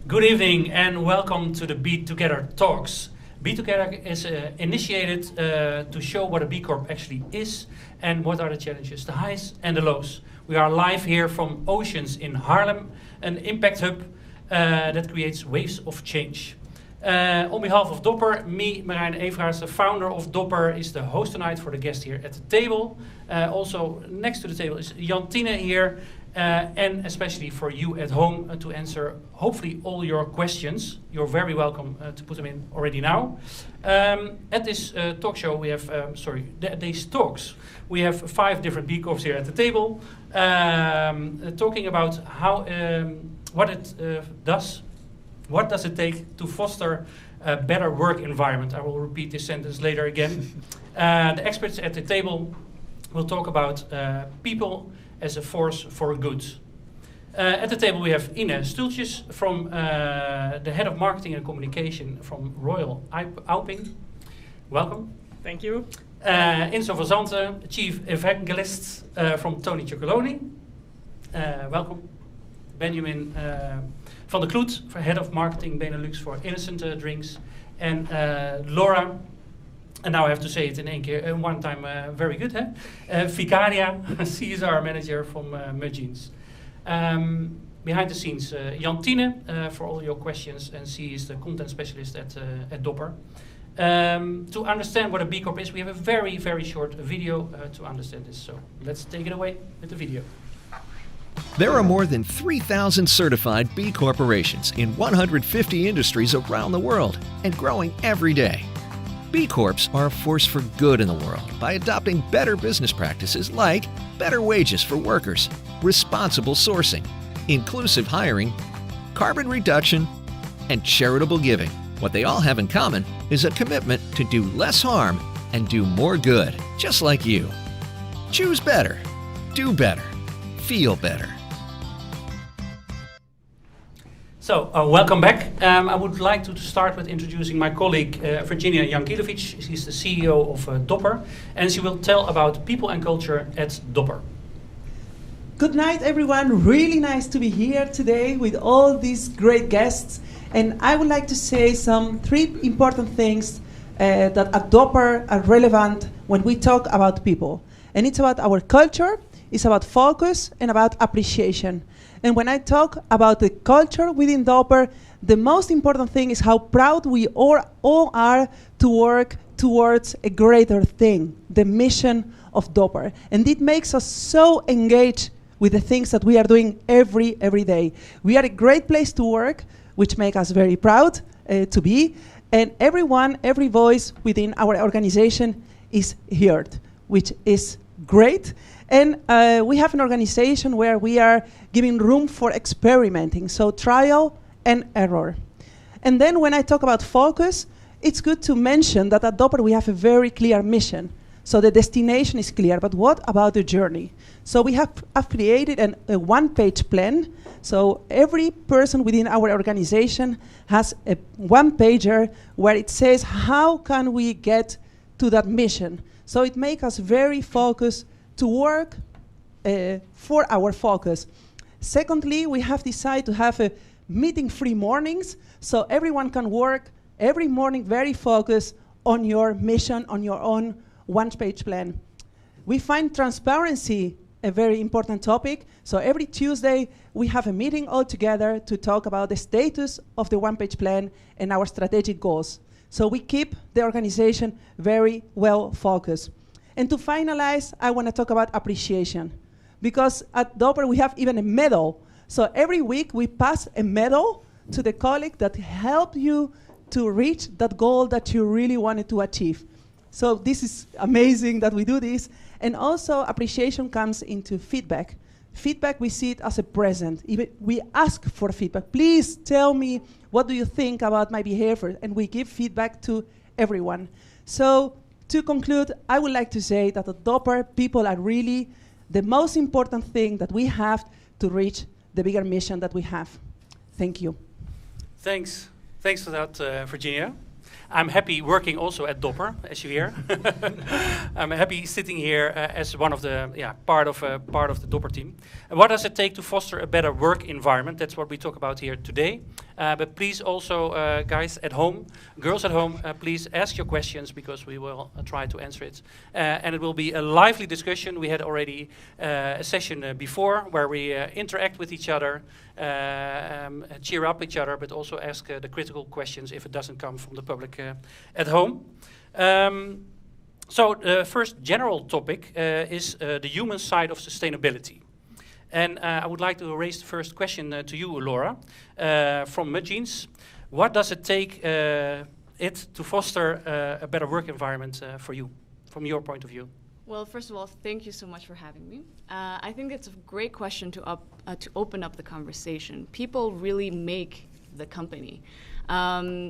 Good evening and welcome to the Be Together Talks. Be Together is initiated to show what a B Corp actually is and what are the challenges, the highs and the lows. We are live here from Oceans in Haarlem, an impact hub that creates waves of change. On behalf of Dopper, me, Marijn Everaars, the founder of Dopper, is the host tonight for the guest here at the table. Also next to the table is Jantine here. And especially for you at home to answer hopefully all your questions. You're very welcome to put them in already now. At this talk show we have, these talks, we have 5 different B Corps here at the table talking about how, what does it take to foster a better work environment. I will repeat this sentence later again. The experts at the table will talk about people as a force for good. At the table we have Ine Stultjes, from the head of marketing and communication from Royal Auping. Welcome. Thank you. Inso van Zanten, chief evangelist from Chocolonely. Welcome. Benjamin van der Kloet, for head of marketing Benelux for innocent drinks. And Laura, and now I have to say it in één keer, one time, very good, huh? Vicaria, CSR manager from Mudjeans. Behind the scenes, Jantine, for all your questions, and she is the content specialist at Dopper. To understand what a B Corp is, we have a very, very short video to understand this. So let's take it away with the video. There are more than 3,000 certified B corporations in 150 industries around the world and growing every day. B Corps are a force for good in the world by adopting better business practices like better wages for workers, responsible sourcing, inclusive hiring, carbon reduction, and charitable giving. What they all have in common is a commitment to do less harm and do more good, just like you. Choose better, do better, feel better. So, welcome back. I would like to start with introducing my colleague Virginia Jankilovic. She's the CEO of Dopper, and she will tell about people and culture at Dopper. Good night, everyone. Really nice to be here today with all these great guests. And I would like to say 3 important things that at Dopper are relevant when we talk about people. And it's about our culture, it's about focus, and about appreciation. And when I talk about the culture within Dopper, the most important thing is how proud we all are to work towards a greater thing, the mission of Dopper. And it makes us so engaged with the things that we are doing every day. We are a great place to work, which makes us very proud to be. And every voice within our organization is heard, which is great. And we have an organization where we are giving room for experimenting, so trial and error. And then when I talk about focus, it's good to mention that at Dopper we have a very clear mission. So the destination is clear, but what about the journey? So we have created a one-page plan. So every person within our organization has a one-pager where it says, how can we get to that mission? So it makes us very focused to work for our focus. Secondly, we have decided to have a meeting-free mornings, so everyone can work every morning very focused on your mission, on your own one-page plan. We find transparency a very important topic, so every Tuesday we have a meeting all together to talk about the status of the one-page plan and our strategic goals. So we keep the organization very well focused. And to finalize, I want to talk about appreciation. Because at Dopper we have even a medal. So every week we pass a medal to the colleague that helped you to reach that goal that you really wanted to achieve. So this is amazing that we do this. And also appreciation comes into feedback. Feedback, we see it as a present. Even we ask for feedback. Please tell me, what do you think about my behavior? And we give feedback to everyone. So to conclude, I would like to say that at Dopper, people are really the most important thing that we have to reach the bigger mission that we have. Thank you. Thanks for that, Virginia. I'm happy working also at Dopper, as you hear. I'm happy sitting here as one of the part of the Dopper team. And what does it take to foster a better work environment? That's what we talk about here today. But please also, guys at home, girls at home, please ask your questions because we will try to answer it. And it will be a lively discussion. We had already a session before where we interact with each other, cheer up each other, but also ask the critical questions if it doesn't come from the public at home. So the first general topic is the human side of sustainability. And I would like to raise the first question to you, Laura, from Mudjeans. What does it take to foster a better work environment for you, from your point of view? Well, first of all, thank you so much for having me. I think it's a great question to open up the conversation. People really make the company.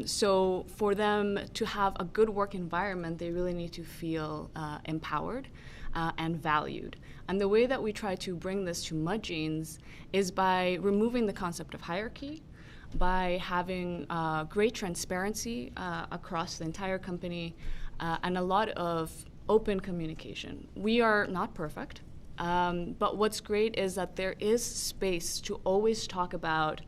So for them to have a good work environment, they really need to feel empowered and valued. And the way that we try to bring this to Mudjeans is by removing the concept of hierarchy, by having great transparency across the entire company, and a lot of open communication. We are not perfect, but what's great is that there is space to always talk about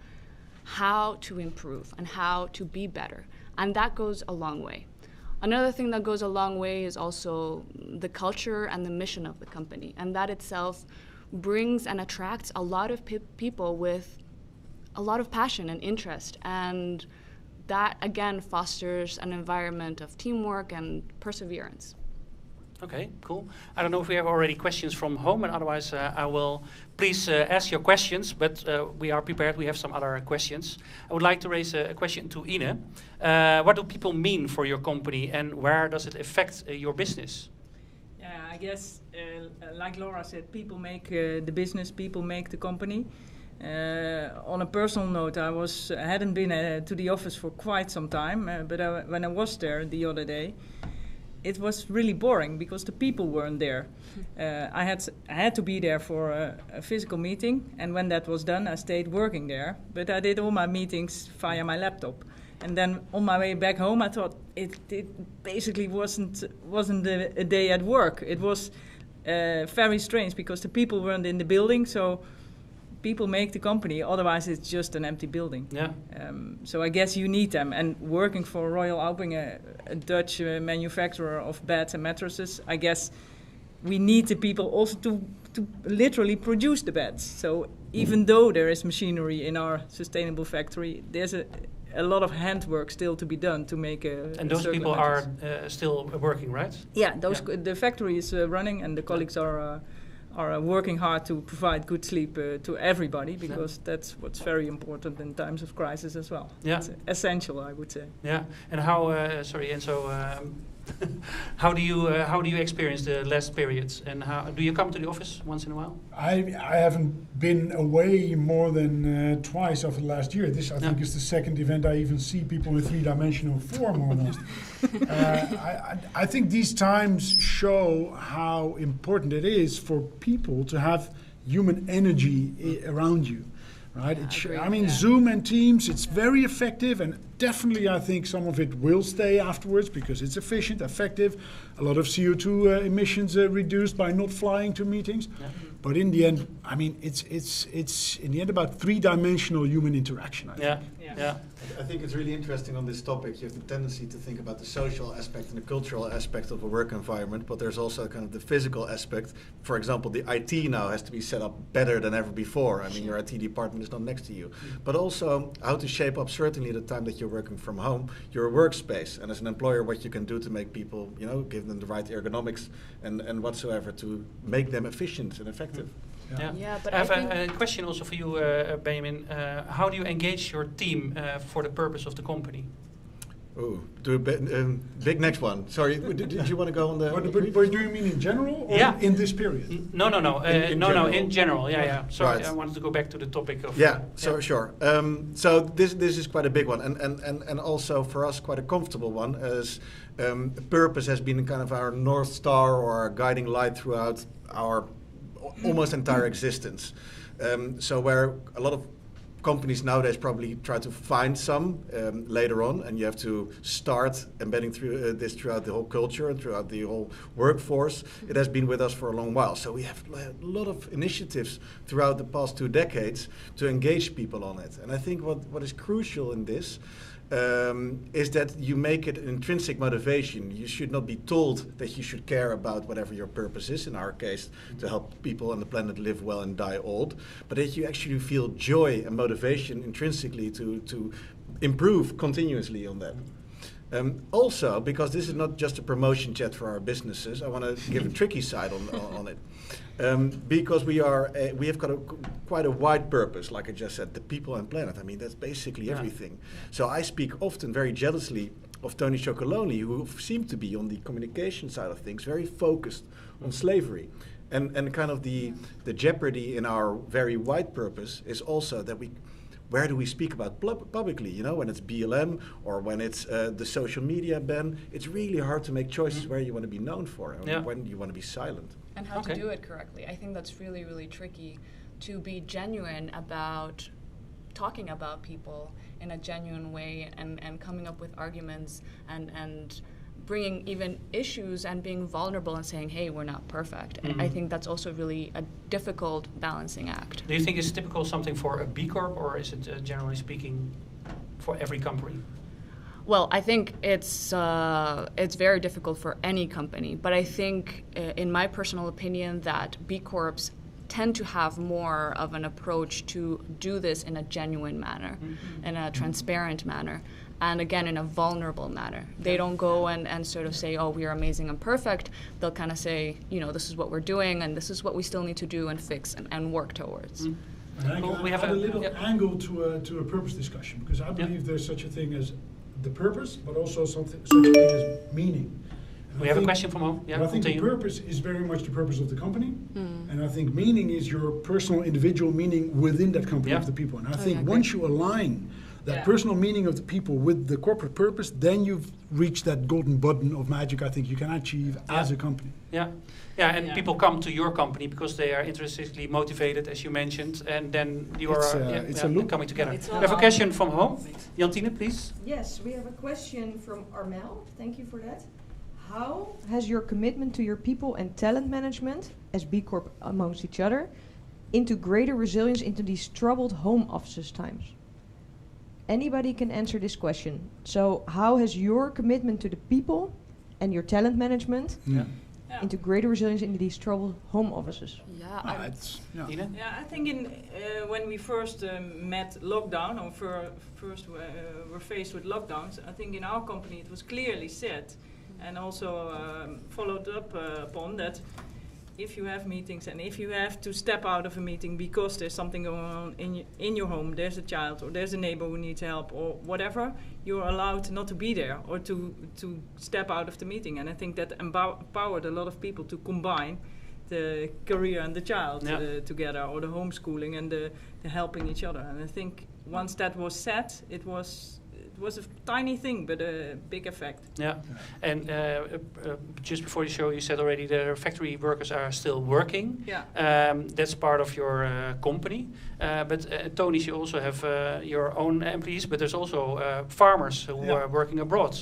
how to improve and how to be better, and that goes a long way. Another thing that goes a long way is also the culture and the mission of the company, and that itself brings and attracts a lot of people with a lot of passion and interest, and that again fosters an environment of teamwork and perseverance. Okay, cool. I don't know if we have already questions from home, and otherwise I will please ask your questions, but we are prepared. We have some other questions. I would like to raise a question to Ine. What do people mean for your company, and where does it affect your business? Yeah, I guess, like Laura said, people make the business, people make the company. On a personal note, I hadn't been to the office for quite some time, but when I was there the other day, it was really boring because the people weren't there. I had to be there for a physical meeting, and when that was done, I stayed working there. But I did all my meetings via my laptop. And then on my way back home, I thought it basically wasn't a day at work. It was very strange because the people weren't in the building, so people make the company, otherwise it's just an empty building. Yeah. So I guess you need them. And working for Royal Auping, a Dutch manufacturer of beds and mattresses, I guess we need the people also to literally produce the beds. So even though there is machinery in our sustainable factory, there's a lot of handwork still to be done to make a. And those people are still working, right? Yeah, the factory is running, and the colleagues are working hard to provide good sleep to everybody, because that's what's very important in times of crisis as well. Yeah. It's essential, I would say. Yeah. And how? Sorry, and so. How do you experience the last periods, and how do you come to the office once in a while? I haven't been away more than twice over the last year. This I think is the second event I even see people in three-dimensional form almost. I think these times show how important it is for people to have human energy around you. Right? Yeah, Zoom and Teams, it's very effective, and definitely I think some of it will stay afterwards because it's efficient, effective. A lot of CO2 emissions reduced by not flying to meetings. Yeah. But in the end, I mean, it's in the end about three-dimensional human interaction, I think. Yeah. I think it's really interesting on this topic. You have the tendency to think about the social aspect and the cultural aspect of a work environment, but there's also kind of the physical aspect. For example, the IT now has to be set up better than ever before. I mean, your IT department is not next to you. But also how to shape up, certainly the time that you're working from home, your workspace. And as an employer, what you can do to make people, give them the right ergonomics and whatsoever to make them efficient and effective. Yeah, but I have a question also for you, Benjamin. How do you engage your team for the purpose of the company? Oh, do a big next one. Sorry, did you want to go on the? But do you mean in general or in this period? No. In general. Yeah. Sorry, right. I wanted to go back to the topic of. Sure. So this is quite a big one, and also for us quite a comfortable one, as purpose has been kind of our North Star or our guiding light throughout our almost entire existence. So where a lot of companies nowadays probably try to find some later on, and you have to start embedding this throughout the whole culture and throughout the whole workforce. It has been with us for a long while. So we have a lot of initiatives throughout the past 2 decades to engage people on it. And I think what is crucial in this is that you make it an intrinsic motivation. You should not be told that you should care about whatever your purpose is, in our case, to help people on the planet live well and die old, but that you actually feel joy and motivation intrinsically to improve continuously on that. Also, because this is not just a promotion chat for our businesses, I want to give a tricky side on it. Because we have got quite a wide purpose, like I just said, the people and planet. I mean, that's basically everything. So I speak often very jealously of Tony Chocolonely, who seemed to be on the communication side of things, very focused on slavery. And kind of the jeopardy in our very wide purpose is also that where do we speak about publicly? You know, when it's BLM or when it's the social media ban, it's really hard to make choices where you want to be known for and when you want to be silent. And how to do it correctly. I think that's really, really tricky, to be genuine about talking about people in a genuine way and coming up with arguments and bringing even issues and being vulnerable and saying, hey, we're not perfect. And I think that's also really a difficult balancing act. Do you think it's typical something for a B Corp, or is it generally speaking for every company? Well, I think it's very difficult for any company, but I think, in my personal opinion, that B Corps tend to have more of an approach to do this in a genuine manner, in a transparent manner, and again, in a vulnerable manner. They don't go and sort of say, oh, we are amazing and perfect. They'll kind of say, you know, this is what we're doing, and this is what we still need to do and fix and work towards. We have a little angle to a purpose discussion, because I believe there's such a thing as the purpose, but also such a thing as meaning. And we have a question from home. I think the purpose is very much the purpose of the company, and I think meaning is your personal, individual meaning within that company of the people. And I think once you align that personal meaning of the people with the corporate purpose, then you've reached that golden button of magic I think you can achieve as a company. And people come to your company because they are intrinsically motivated, as you mentioned, and then you are coming together. We have a question from home. Jantine, please. Yes, we have a question from Armel. Thank you for that. How has your commitment to your people and talent management, as B Corp amongst each other, into greater resilience into these troubled home offices times? Anybody can answer this question. So how has your commitment to the people and your talent management into greater resilience into these troubled home offices? I think when we first met lockdown, or first were faced with lockdowns, I think in our company it was clearly said and also followed up upon that if you have meetings and if you have to step out of a meeting because there's something going on in your home, there's a child or there's a neighbor who needs help or whatever, you're allowed not to be there or to step out of the meeting. And I think that empowered a lot of people to combine the career and the child together, or the homeschooling and the helping each other. And I think once that was set, it was a tiny thing, but a big effect. And just before the show, you said already the factory workers are still working. That's part of your company. But Tony, you also have your own employees, but there's also farmers who are working abroad.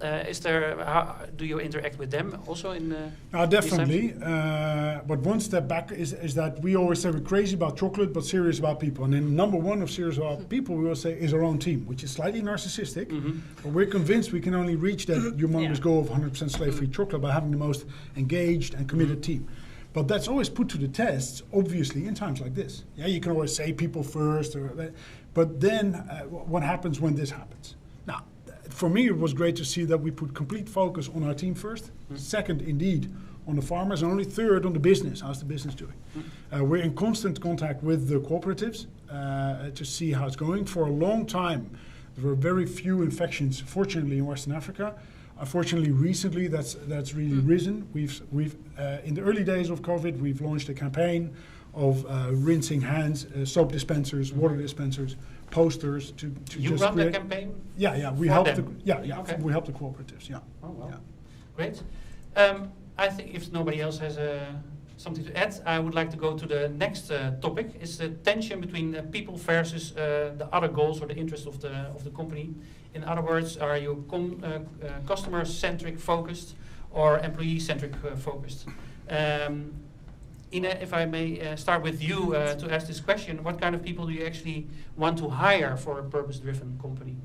Do you interact with them also in? Definitely. But one step back is that we always say we're crazy about chocolate, but serious about people. And then number one of serious about people, we always say, is our own team, which is slightly narcissistic. But we're convinced we can only reach that humongous goal of 100% slave-free chocolate by having the most engaged and committed team. But that's always put to the test, obviously, in times like this. You can always say people first, but then what happens when this happens? Now, for me, it was great to see that we put complete focus on our team first. Second, indeed, on the farmers, and only third on the business. How's the business doing? We're in constant contact with the cooperatives to see how it's going. For a long time, there were very few infections, fortunately, in Western Africa. Unfortunately, recently, that's really risen. We've in the early days of COVID, we've launched a campaign of rinsing hands, soap dispensers, water dispensers, posters to you just run the campaign? We help we help the cooperatives. Oh well, great. I think if nobody else has a something to add, I would like to go to the next topic. It's the tension between people versus the other goals or the interests of the company. In other words, are you customer-centric focused or employee-centric focused? Ine, if I may start with you to ask this question, what kind of people do you actually want to hire for a purpose-driven company?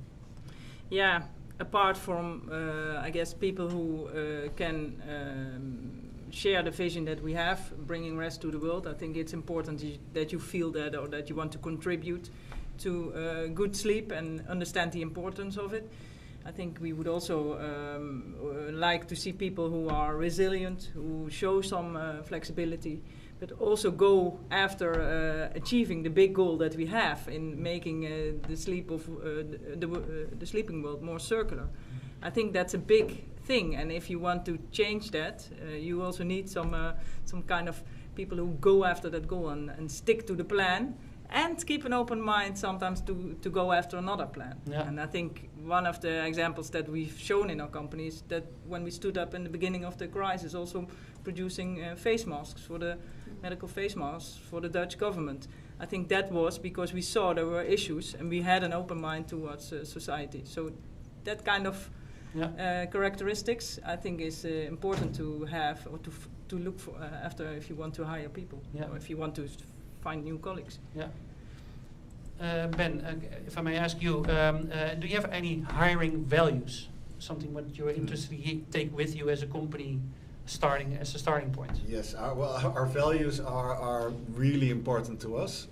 Yeah, apart from, I guess, people who can share the vision that we have, bringing rest to the world, I think it's important that you feel that, or that you want to contribute to good sleep and understand the importance of it. I think we would also like to see people who are resilient, who show some flexibility, but also go after achieving the big goal that we have in making the sleeping world more circular. I think that's a big thing, and if you want to change that, you also need some kind of people who go after that goal and stick to the plan. And keep an open mind sometimes to go after another plan. Yeah. And I think one of the examples that we've shown in our company is that when we stood up in the beginning of the crisis, also producing face masks for the medical face masks for the Dutch government. I think that was because we saw there were issues and we had an open mind towards society. So that kind of characteristics I think is important to have or to look for after if you want to hire people or if you want to find new colleagues. Yeah. Ben, if I may ask you, do you have any hiring values? Something what you're interested to take with you as a company, as a starting point? Yes. Our values are really important to us.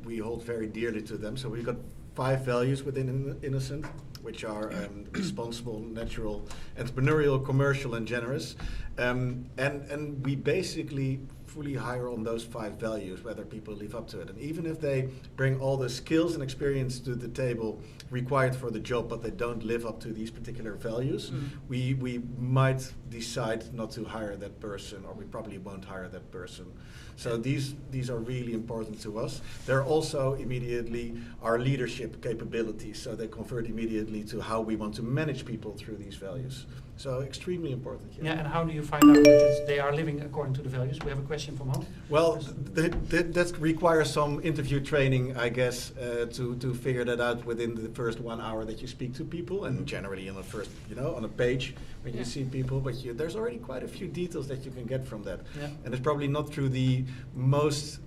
We hold very dearly to them. So we've got 5 values within Innocent, which are responsible, natural, entrepreneurial, commercial, and generous. And we basically fully hire on those 5 values, whether people live up to it. And even if they bring all the skills and experience to the table required for the job, but they don't live up to these particular values, we might decide not to hire that person, or we probably won't hire that person. So these are really important to us. They're also immediately our leadership capabilities, so they convert immediately to how we want to manage people through these values. So extremely important. Yeah, and how do you find out that they are living according to the values? We have a question from home. Well, that requires some interview training, I guess, to figure that out within the first 1 hour that you speak to people, and generally on the first, on a page when you see people. But there's already quite a few details that you can get from that, and it's probably not through the most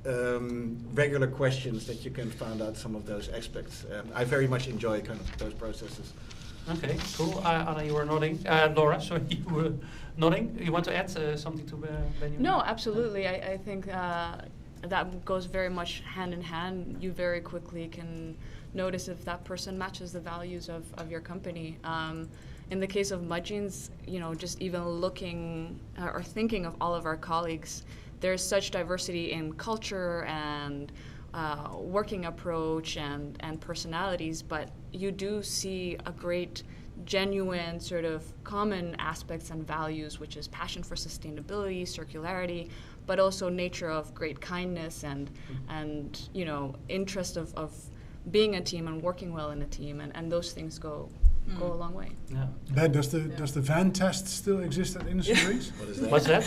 regular questions that you can find out some of those aspects. I very much enjoy kind of those processes. Okay, cool. Anna, you were nodding. Laura, sorry, you were nodding. You want to add something to Benjamin? No, absolutely. I think that goes very much hand in hand. You very quickly can notice if that person matches the values of your company. In the case of Mudjeans, just even looking or thinking of all of our colleagues, there's such diversity in culture and working approach and personalities, but you do see a great genuine sort of common aspects and values, which is passion for sustainability, circularity, but also nature of great kindness and interest of being a team and working well in a team, and those things go a long way. Yeah. Ben, does the van test still exist at Innocent Drinks? What is that? What's that?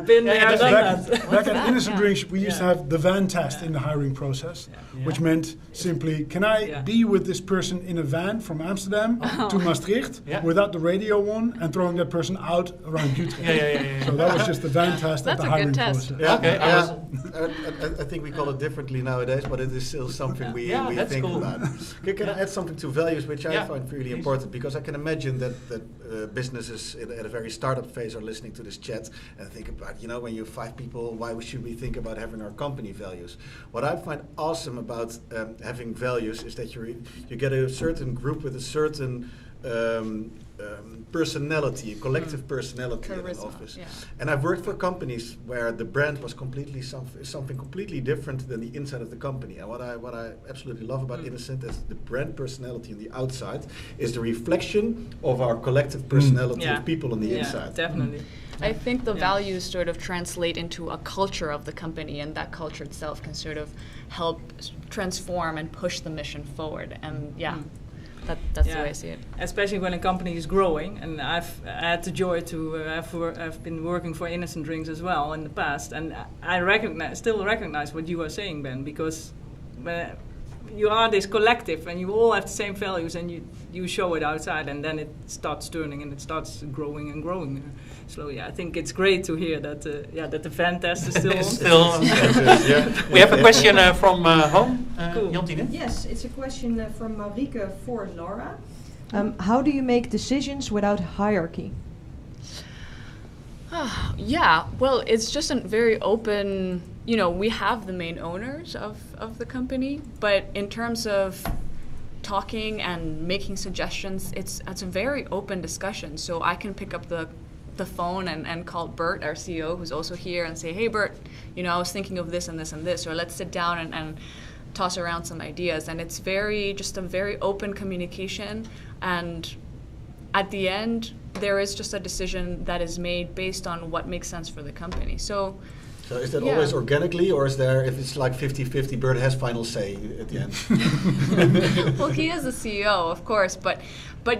Been there, done that. Back at Innocent Drinks, we used to have the van test in the hiring process, which meant simply, can I be with this person in a van from Amsterdam to Maastricht without the radio on and throwing that person out around Utrecht? So that was just the van test at the hiring process. I think we call it differently nowadays, but it is still something we think about. Can I add something to values, which I find really important, because I can imagine that businesses at a very startup phase are listening to this chat and think about, when you have 5 people, why should we think about having our company values? What I find awesome about having values is that you get a certain group with a certain personality, collective personality in an office. Yeah. And I've worked for companies where the brand was completely something completely different than the inside of the company. And what I absolutely love about Innocent is the brand personality on the outside is the reflection of our collective personality of people on the inside. Definitely. I think the values sort of translate into a culture of the company, and that culture itself can sort of help transform and push the mission forward. And That's the way I see it. Especially when a company is growing, and I've had the joy to have been working for Innocent Drinks as well in the past, and I still recognize what you are saying, Ben, because you are this collective, and you all have the same values, and you show it outside, and then it starts turning, and it starts growing and growing slowly. I think it's great to hear that that the fan test is still on. Still on. We have a question from home. Cool. Jantine? Yes, it's a question from Marieke for Laura. How do you make decisions without hierarchy? Yeah, well, it's just a very open, we have the main owners of the company, but in terms of talking and making suggestions, it's a very open discussion. So I can pick up the phone and call Bert, our CEO, who's also here, and say, hey, Bert, I was thinking of this and this and this, or let's sit down and toss around some ideas. And it's just a very open communication, and at the end, there is just a decision that is made based on what makes sense for the company. So is that always organically, or is there, if it's like 50-50, Bert has final say at the end? Well, he is the CEO, of course, but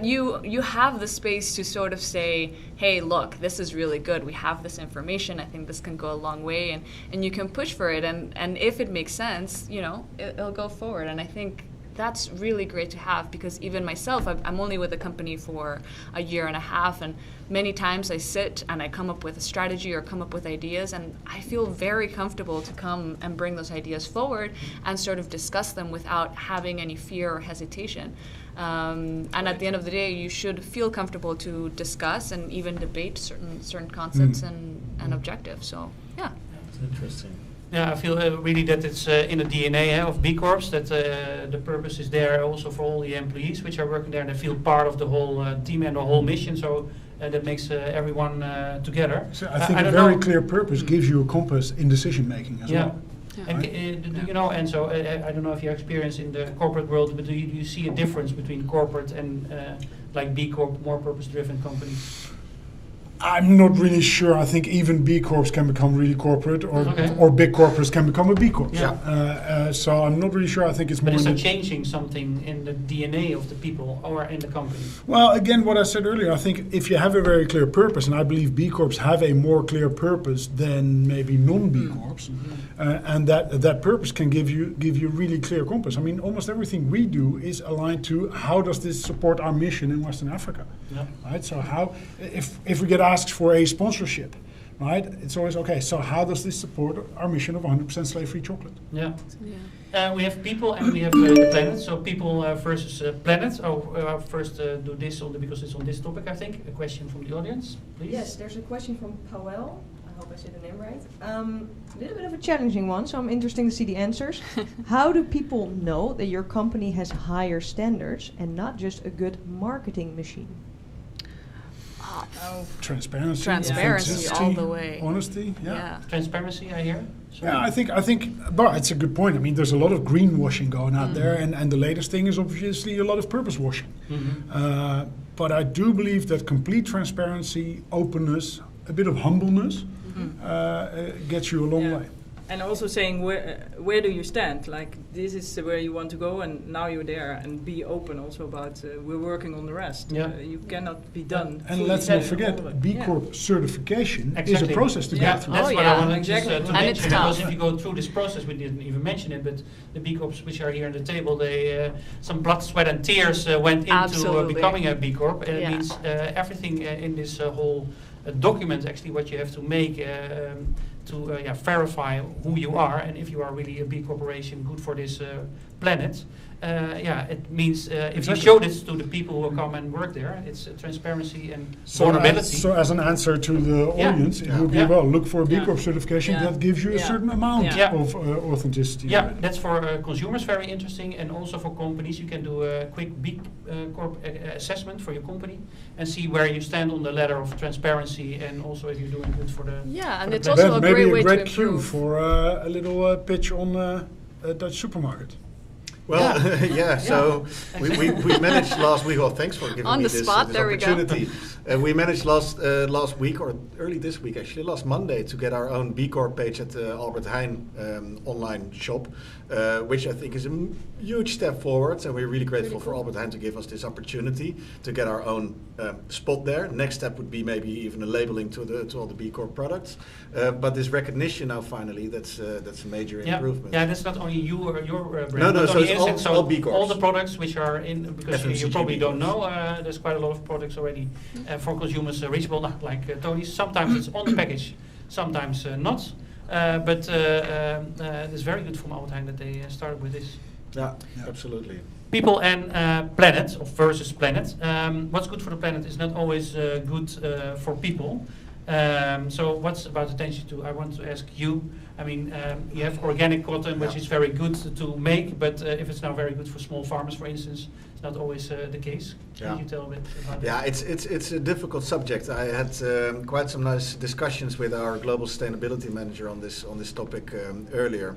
you have the space to sort of say, hey, look, this is really good. We have this information. I think this can go a long way, and you can push for it. And if it makes sense, it'll go forward. And I think that's really great to have, because even myself, I'm only with the company for a year and a half, and many times I sit and I come up with a strategy or come up with ideas, and I feel very comfortable to come and bring those ideas forward and sort of discuss them without having any fear or hesitation. And at the end of the day, you should feel comfortable to discuss and even debate certain concepts and objectives. So, yeah. That's interesting. Yeah, I feel really that it's in the DNA of B Corps, that the purpose is there also for all the employees which are working there, and they feel part of the whole team and the whole mission. So that makes everyone together. So I think a very clear purpose gives you a compass in decision making as well. And and so I don't know if you experience in the corporate world, but do you see a difference between corporate and like B Corp, more purpose-driven companies? I'm not really sure. I think even B Corps can become really corporate, or big corporates can become a B Corp. Yeah. So I'm not really sure. I think it's more. But is it changing something in the DNA of the people or in the company? Well, again, what I said earlier, I think if you have a very clear purpose, and I believe B Corps have a more clear purpose than maybe non-B Corps, and that purpose can give you really clear compass. I mean, almost everything we do is aligned to how does this support our mission in Western Africa, right? So how, if we get asked for a sponsorship, right? It's always okay. So how does this support our mission of 100% slave-free chocolate? Yeah. We have people and we have the planet. So people versus planet. First do this because it's on this topic. I think a question from the audience, please. Yes, there's a question from Powell. I hope I said the name right. A little bit of a challenging one, so I'm interested to see the answers. How do people know that your company has higher standards and not just a good marketing machine? Transparency all the way. Honesty, Transparency, I hear. So yeah, I think, but it's a good point. I mean, there's a lot of greenwashing going out there, and the latest thing is obviously a lot of purpose washing. But I do believe that complete transparency, openness, a bit of humbleness gets you a long way. And also saying where do you stand? Like, this is where you want to go, and now you're there. And be open also about we're working on the rest. You cannot be done. And let's not forget, B Corp certification is a process to go through. That's what I wanted to and mention. Because if you go through this process, we didn't even mention it, but the B Corps which are here on the table, they some blood, sweat, and tears went into becoming a B Corp, and it means everything in this whole document. Actually, what you have to make. To verify who you are, and if you are really a B corporation good for this planet. It means if you show this to the people who come and work there, it's transparency and vulnerability. So as an answer to the audience, it would be, look for a B Corp certification that gives you a certain amount of authenticity. Yeah, that's for consumers very interesting, and also for companies. You can do a quick B Corp assessment for your company and see where you stand on the ladder of transparency, and also if you're doing good for the and it's also a great way to improve. Cue for a little pitch on a Dutch supermarket. Well, yeah. So we managed last week. Well, thanks for giving On me the this, spot, this there we go. opportunity. We managed last week, or early this week actually, last Monday, to get our own B Corp page at the Albert Heijn online shop, which I think is a huge step forward. And we're really grateful for Albert Heijn to give us this opportunity to get our own spot there. Next step would be maybe even a labeling to all the B Corp products. But this recognition now finally, that's a major improvement. Yeah, that's not only you or your brand. No, not so only it's Insect, all B Corps. all the products which are in, because you FMCG probably B don't Corps. know, there's quite a lot of products already for consumers reachable, like Tony's. Sometimes it's on the package, sometimes not. But it's very good from Albert Heijn that they started with this. Yeah, absolutely. People and planet, or versus planet. What's good for the planet is not always good for people. So what's about attention to? I want to ask you. I mean, you have organic cotton, which is very good to make, but if it's now very good for small farmers, for instance, it's not always the case. Can you tell a bit about that? It's a difficult subject. I had quite some nice discussions with our global sustainability manager on this topic earlier.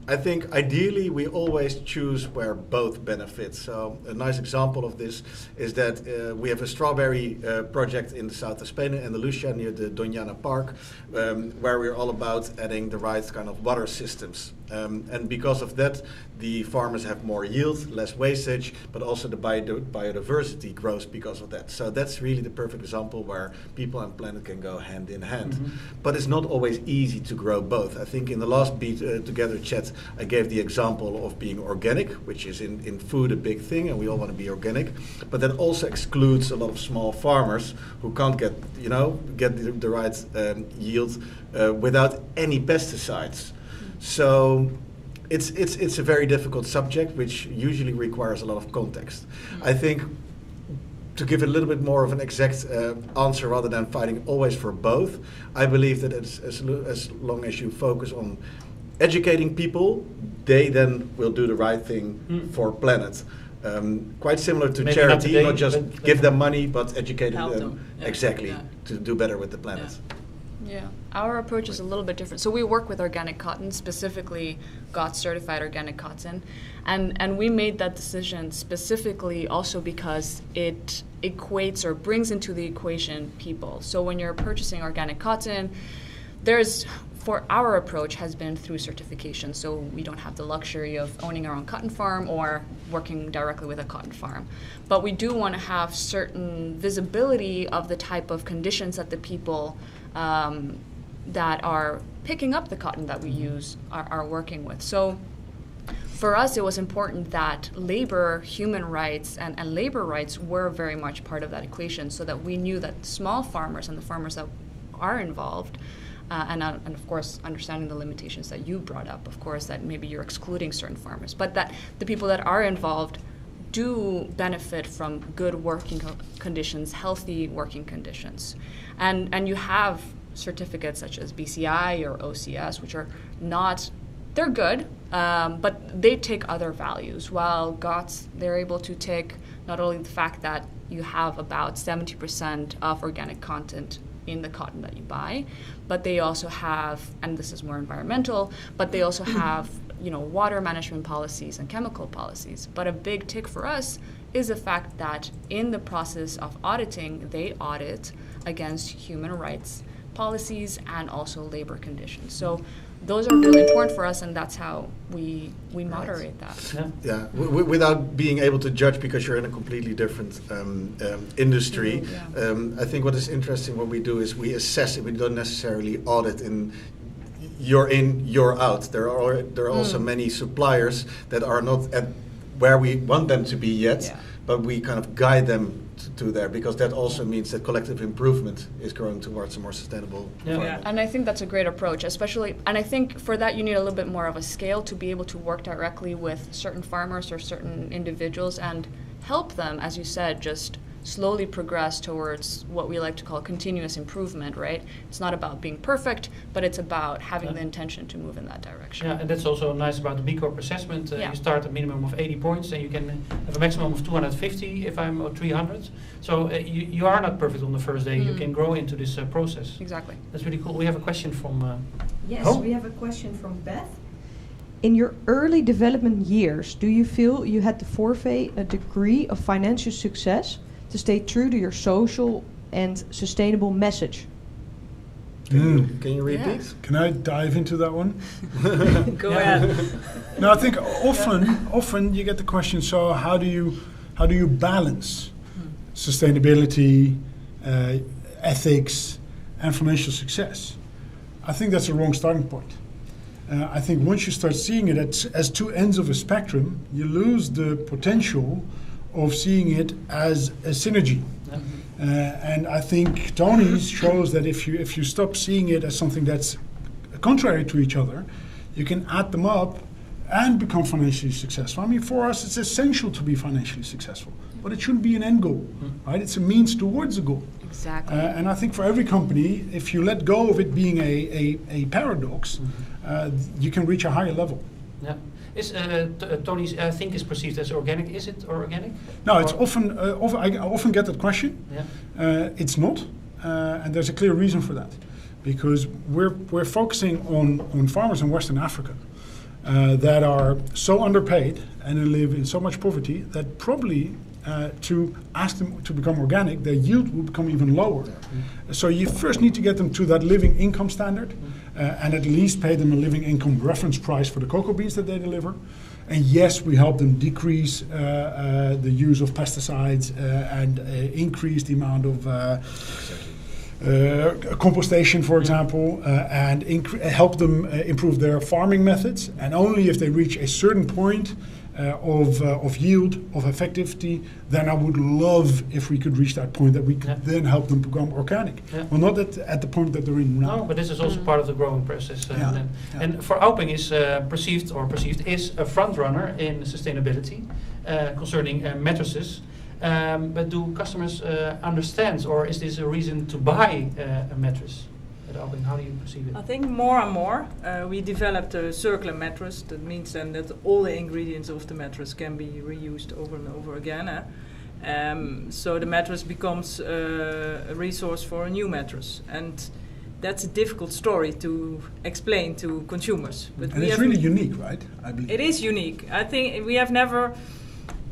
I think ideally we always choose where both benefit. So a nice example of this is that we have a strawberry project in the south of Spain, in Andalusia, near the Doñana Park, where we're all about adding the right kind of water systems. And because of that, the farmers have more yield, less wastage, but also the biodiversity grows because of that. So that's really the perfect example where people and planet can go hand in hand. Mm-hmm. But it's not always easy to grow both. I think in the last Be Together chat, I gave the example of being organic, which is in food a big thing, and we all want to be organic. But that also excludes a lot of small farmers who can't get the right yield without any pesticides. So it's a very difficult subject, which usually requires a lot of context. I think to give a little bit more of an exact answer rather than fighting always for both, I believe that as long as you focus on educating people, they then will do the right thing for planet. Quite similar to maybe charity, not just give them money, but educate them exactly to do better with the planet. Yeah, our approach is a little bit different. So we work with organic cotton, specifically GOTS certified organic cotton, and we made that decision specifically also because it equates or brings into the equation people. So when you're purchasing organic cotton, for our approach has been through certification. So we don't have the luxury of owning our own cotton farm or working directly with a cotton farm. But we do want to have certain visibility of the type of conditions that the people that are picking up the cotton that we use are working with. So for us, it was important that labor, human rights, and labor rights were very much part of that equation, so that we knew that small farmers and the farmers that are involved, and of course understanding the limitations that you brought up, of course, that maybe you're excluding certain farmers, but that the people that are involved do benefit from good working conditions, healthy working conditions. And you have certificates such as BCI or OCS, which are not, they're good, but they take other values, while GOTS, they're able to take not only the fact that you have about 70% of organic content in the cotton that you buy, but they also have, and this is more environmental, but they also have water management policies and chemical policies. But a big tick for us is the fact that in the process of auditing, they audit against human rights policies and also labor conditions. So those are really important for us, and that's how we moderate that. Yeah, without being able to judge because you're in a completely different industry. I think what is interesting, what we do is we assess it. We don't necessarily audit you're in, you're out. There are also many suppliers that are not at where we want them to be yet, but we kind of guide them to there, because that also means that collective improvement is growing towards a more sustainable environment. And I think that's a great approach, especially, and I think for that you need a little bit more of a scale to be able to work directly with certain farmers or certain individuals and help them, as you said, just slowly progress towards what we like to call continuous improvement, right? It's not about being perfect, but it's about having the intention to move in that direction. Yeah, and that's also nice about the B Corp assessment. You start at a minimum of 80 points, and you can have a maximum of 250 if I'm or 300. So you are not perfect on the first day. You can grow into this process. Exactly. That's really cool. We have a question from Yes, home? We have a question from Beth. In your early development years, do you feel you had to forfeit a degree of financial success to stay true to your social and sustainable message? Can you repeat? Yeah. Can I dive into that one? Go ahead. No, I think often you get the question. So how do you balance sustainability, ethics, and financial success? I think that's a wrong starting point. I think once you start seeing it as two ends of a spectrum, you lose the potential of seeing it as a synergy. And I think Tony's shows that if you stop seeing it as something that's contrary to each other, you can add them up and become financially successful. I mean, for us, it's essential to be financially successful, but it shouldn't be an end goal, right? It's a means towards a goal. Exactly. And I think for every company, if you let go of it being a paradox, you can reach a higher level. Yeah. Is Tony's think is perceived as organic? Is it organic? No, it's often I often get that question. Yeah. It's not, and there's a clear reason for that, because we're focusing on farmers in Western Africa that are so underpaid and live in so much poverty that probably to ask them to become organic, their yield will become even lower. So you first need to get them to that living income standard, and at least pay them a living income reference price for the cocoa beans that they deliver. And yes, we help them decrease the use of pesticides and increase the amount of compostation, for example, and help them improve their farming methods. And only if they reach a certain point of yield, of effectivity, then I would love if we could reach that point that we could then help them become organic. Yeah. Well, not at the point that they're in now. No, but this is also part of the growing process. And for Auping is perceived is a front runner in sustainability concerning mattresses. But do customers understand, or is this a reason to buy a mattress at Auping? How do you perceive it? I think more and more we developed a circular mattress. That means then that all the ingredients of the mattress can be reused over and over again. So the mattress becomes a resource for a new mattress, and that's a difficult story to explain to consumers. But and it's really unique, right? I believe it is unique. I think we have never.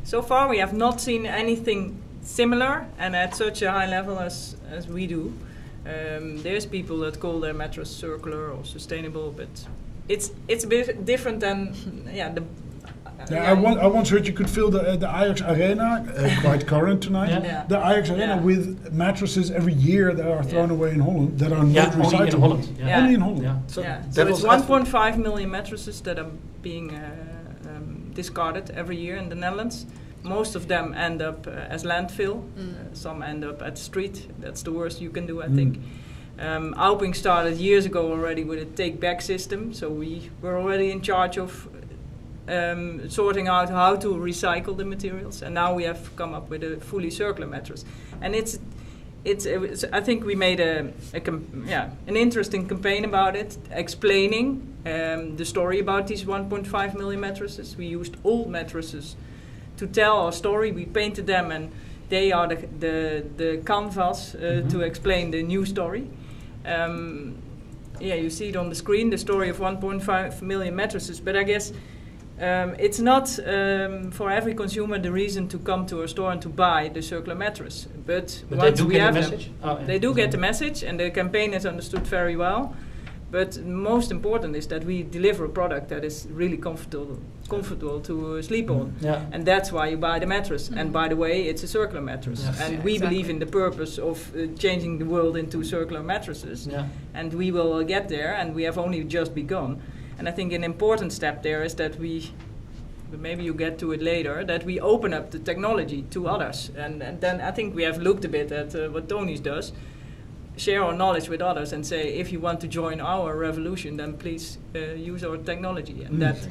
So far, we have not seen anything similar and at such a high level as we do. There's people that call their mattress circular or sustainable, but it's a bit different than I once heard you could fill the Ajax Arena, quite current tonight. The Ajax Arena with mattresses every year that are thrown away in Holland that are not recyclable. Only in Holland. Only in Holland. Yeah. So it's 1.5 million mattresses that are being discarded every year in the Netherlands. Most of them end up as landfill. Some end up at the street. That's the worst you can do, I think. Auping started years ago already with a take-back system. So we were already in charge of sorting out how to recycle the materials. And now we have come up with a fully circular mattress. And it's I think we made an interesting campaign about it, explaining the story about these 1.5 million mattresses. We used old mattresses to tell our story. We painted them, and they are the canvas to explain the new story. You see it on the screen, the story of 1.5 million mattresses. But I guess it's not for every consumer the reason to come to a store and to buy the circular mattress. But once we have them, they do get the message, and the campaign is understood very well. But most important is that we deliver a product that is really comfortable to sleep on. And that's why you buy the mattress. And by the way, it's a circular mattress. And we believe in the purpose of changing the world into circular mattresses. And we will get there, and we have only just begun. And I think an important step there is that maybe you get to it later, that we open up the technology to others. And then I think we have looked a bit at what Tony's does. Share our knowledge with others and say, if you want to join our revolution, then please use our technology. And that's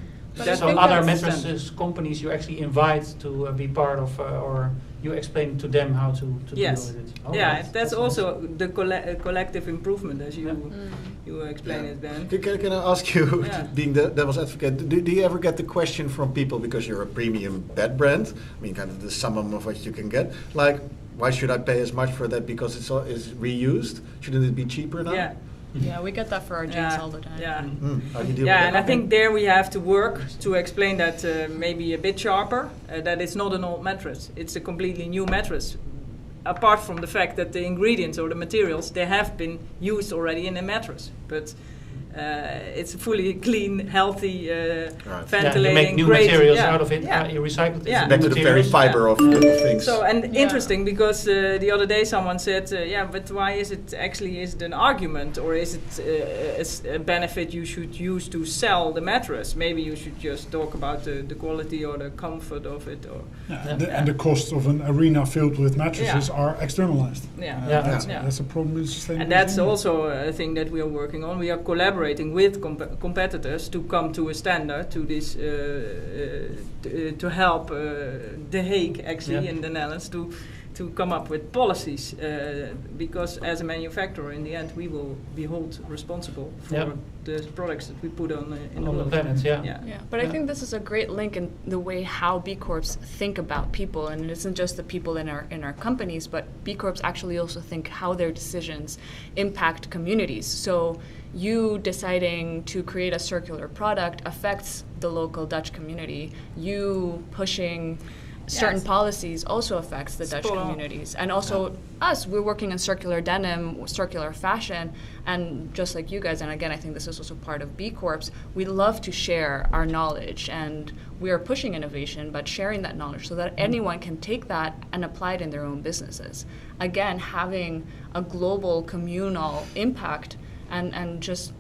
other mattresses companies you actually invite to be part of, or you explain to them how to deal with it. That's also the collective improvement, as you explain it, Ben. Can I ask you, being the devil's advocate, do you ever get the question from people, because you're a premium bed brand, I mean, kind of the summum of what you can get, like, why should I pay as much for that because it's reused? Shouldn't it be cheaper now? Yeah, we get that for our jeans all the time. Yeah. How do you deal with Yeah, and that? I think there we have to work to explain that maybe a bit sharper, that it's not an old mattress. It's a completely new mattress. Apart from the fact that the ingredients or the materials, they have been used already in a mattress. But it's a fully clean, healthy, ventilating, you make new great, materials out of it. You recycle it. Yeah. Back to the very fiber of things. So, and interesting because the other day someone said, but why is it an argument, or is it a benefit you should use to sell the mattress? Maybe you should just talk about the quality or the comfort of it. Or And the cost of an arena filled with mattresses are externalized. That's a problem with sustainability. And that's also a thing that we are working on. We are collaborating with competitors to come to a standard to this to help The Hague actually in the Netherlands to come up with policies because as a manufacturer in the end we will be held responsible for the products that we put on the planet. But I think this is a great link in the way how B Corps think about people, and it isn't just the people in our companies, but B Corps actually also think how their decisions impact communities. So you deciding to create a circular product affects the local Dutch community. You pushing certain policies also affects the Dutch communities. And also us, we're working in circular denim, circular fashion, and just like you guys, and again, I think this is also part of B Corps, we love to share our knowledge, and we are pushing innovation, but sharing that knowledge so that anyone can take that and apply it in their own businesses. Again, having a global communal impact and just,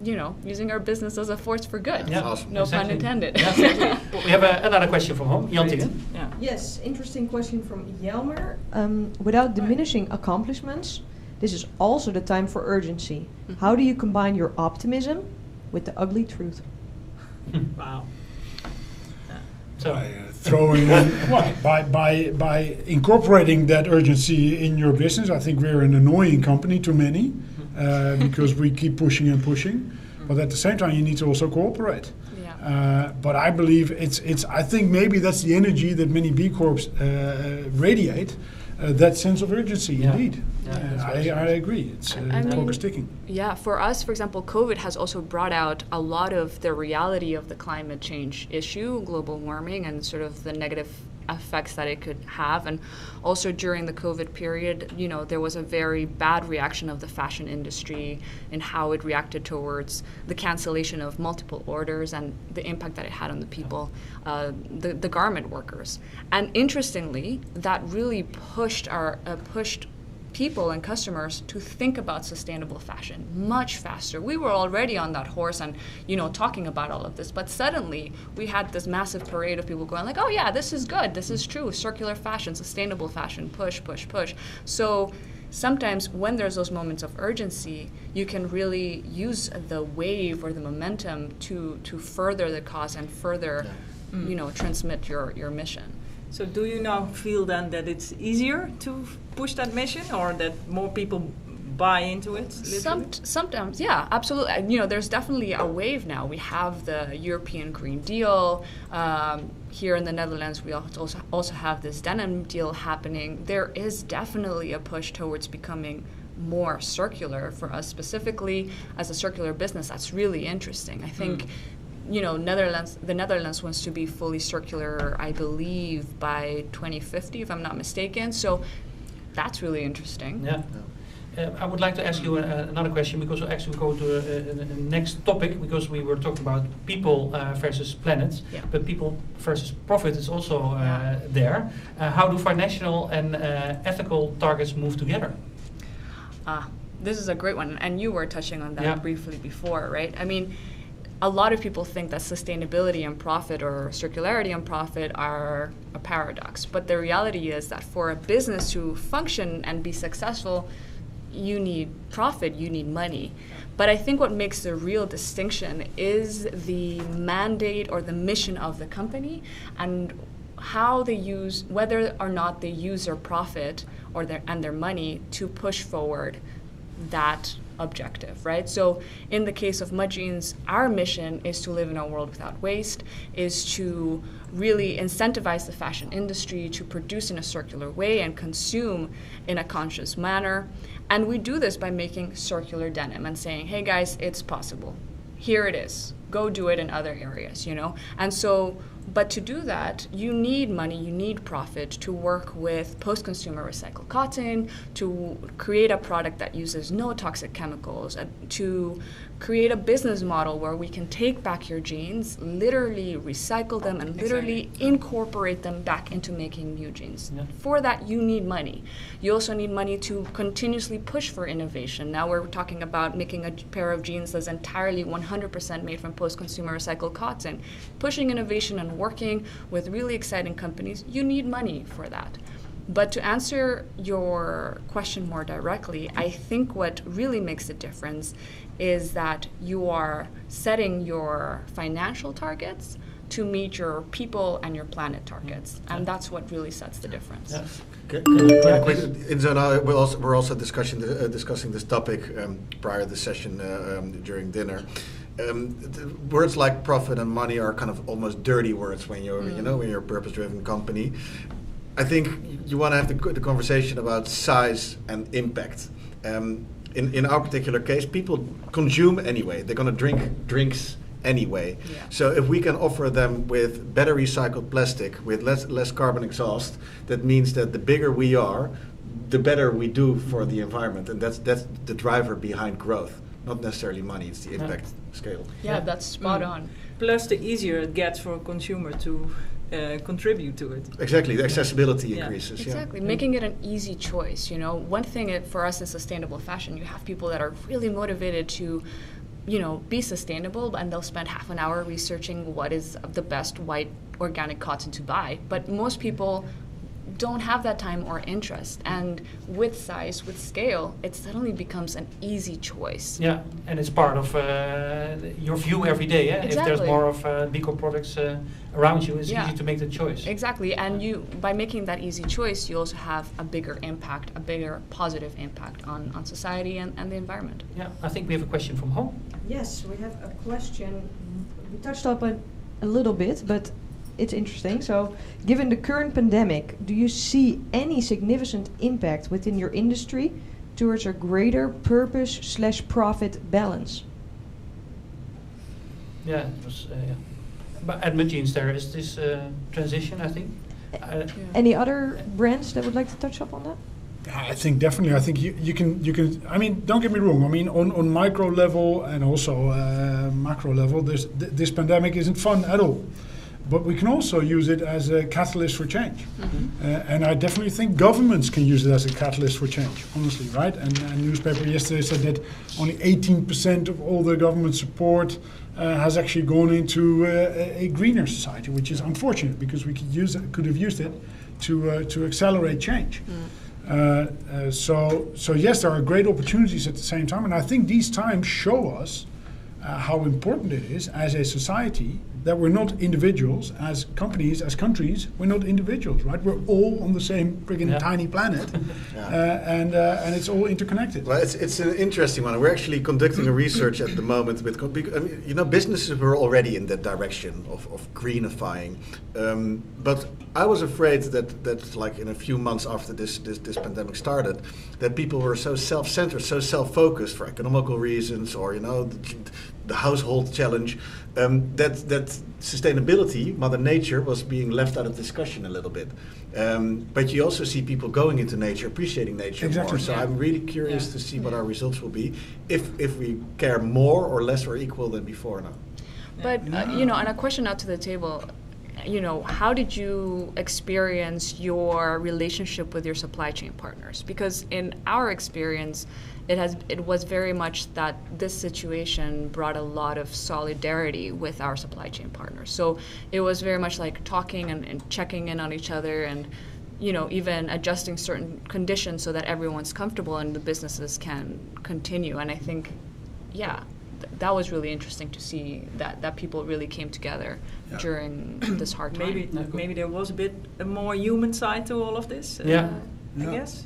using our business as a force for good. Yeah, awesome. No pun intended. We have another question from home, Jantine. Yes, interesting question from Jelmer. Without diminishing accomplishments, this is also the time for urgency. How do you combine your optimism with the ugly truth? Wow. So throwing by incorporating that urgency in your business, I think we're an annoying company to many because we keep pushing and pushing. But at the same time, you need to also cooperate. But I believe I think maybe that's the energy that many B Corps radiate. That sense of urgency, indeed. I agree. It's clock is ticking. Yeah, for us, for example, COVID has also brought out a lot of the reality of the climate change issue, global warming, and sort of the negative effects that it could have. And also during the COVID period, there was a very bad reaction of the fashion industry and how it reacted towards the cancellation of multiple orders and the impact that it had on the people, the garment workers. And interestingly, that really pushed people and customers to think about sustainable fashion much faster. We were already on that horse and, talking about all of this, but suddenly we had this massive parade of people going like, oh yeah, this is good, this is true, circular fashion, sustainable fashion, push, push, push. So sometimes when there's those moments of urgency, you can really use the wave or the momentum to further the cause and further, transmit your mission. So do you now feel then that it's easier to push that mission, or that more people buy into it? Sometimes, yeah, absolutely. There's definitely a wave now. We have the European Green Deal. Here in the Netherlands, we also have this denim deal happening. There is definitely a push towards becoming more circular for us specifically as a circular business. That's really interesting. I think the Netherlands wants to be fully circular, I believe, by 2050, if I'm not mistaken. So that's really interesting. Yeah. I would like to ask you another question, because we'll actually go to the next topic, because we were talking about people versus planet, but people versus profit is also there. How do financial and ethical targets move together? This is a great one, and you were touching on that briefly before, right? I mean, a lot of people think that sustainability and profit or circularity and profit are a paradox. But the reality is that for a business to function and be successful, you need profit, you need money. But I think what makes the real distinction is the mandate or the mission of the company, and how they use, whether or not they use their profit or their money to push forward that objective, right? So in the case of Mud Jeans, our mission is to live in a world without waste, is to really incentivize the fashion industry to produce in a circular way and consume in a conscious manner. And we do this by making circular denim and saying, hey guys, it's possible. Here it is. Go do it in other areas, you know? And so, but to do that, you need money, you need profit to work with post-consumer recycled cotton, to create a product that uses no toxic chemicals, to create a business model where we can take back your jeans, literally recycle them, and literally incorporate them back into making new jeans. Yeah. For that, you need money. You also need money to continuously push for innovation. Now we're talking about making a pair of jeans that's entirely 100% made from post-consumer recycled cotton. Pushing innovation and working with really exciting companies, you need money for that. But to answer your question more directly, I think what really makes a difference is that you are setting your financial targets to meet your people and your planet targets. And that's what really sets the difference. Yes. Inzo and I we're also discussing this topic prior to the session during dinner. Words like profit and money are kind of almost dirty words when you're when you're a purpose-driven company. I think you want to have the conversation about size and impact. In our particular case, people consume anyway. They're going to drink drinks anyway. Yeah. So if we can offer them with better recycled plastic, with less carbon exhaust, that means that the bigger we are, the better we do for the environment, and that's the driver behind growth. Not necessarily money; it's the impact scale. Yeah, that's spot on. Plus, the easier it gets for a consumer to contribute to it. Exactly, the accessibility increases. Exactly, making it an easy choice. You know, one thing for us in sustainable fashion, you have people that are really motivated to, you know, be sustainable, and they'll spend half an hour researching what is the best white organic cotton to buy. But most people don't have that time or interest, and with size, with scale, it suddenly becomes an easy choice. Yeah, and it's part of your view every day. Yeah? Exactly. If there's more of B Corp products around you, it's easy to make the choice. Exactly, and you, by making that easy choice, you also have a bigger impact, a bigger positive impact on society and the environment. Yeah, I think we have a question from home. Yes, we have a question. We touched up a little bit, but it's interesting. So, given the current pandemic, do you see any significant impact within your industry towards a greater purpose/profit balance? Yeah, it was. But at Mud Jeans there is this transition, I think. Any other brands that would like to touch up on that? I think definitely. I think you can. I mean, don't get me wrong. I mean, on micro level and also macro level, this pandemic isn't fun at all. But we can also use it as a catalyst for change. Mm-hmm. And I definitely think governments can use it as a catalyst for change, honestly, right? And a newspaper yesterday said that only 18% of all the government support has actually gone into a greener society, which is unfortunate because we could have used it to accelerate change. Mm. So yes, there are great opportunities at the same time. And I think these times show us how important it is as a society that we're not individuals, as companies, as countries, we're not individuals, right? We're all on the same friggin' tiny planet, and it's all interconnected. Well, it's an interesting one. We're actually conducting a research at the moment with, businesses were already in that direction of greenifying, but I was afraid that like in a few months after this pandemic started, that people were so self-centered, so self-focused for economical reasons, or the household challenge, that sustainability, Mother Nature, was being left out of discussion a little bit. But you also see people going into nature, appreciating nature more. So I'm really curious to see what our results will be if we care more or less or equal than before now. But and a question out to the table. How did you experience your relationship with your supply chain partners? Because in our experience, it was very much that this situation brought a lot of solidarity with our supply chain partners. So it was very much like talking and checking in on each other, and even adjusting certain conditions so that everyone's comfortable and the businesses can continue. And I think, that was really interesting to see that people really came together during this hard time. Maybe there was a bit a more human side to all of this. I guess.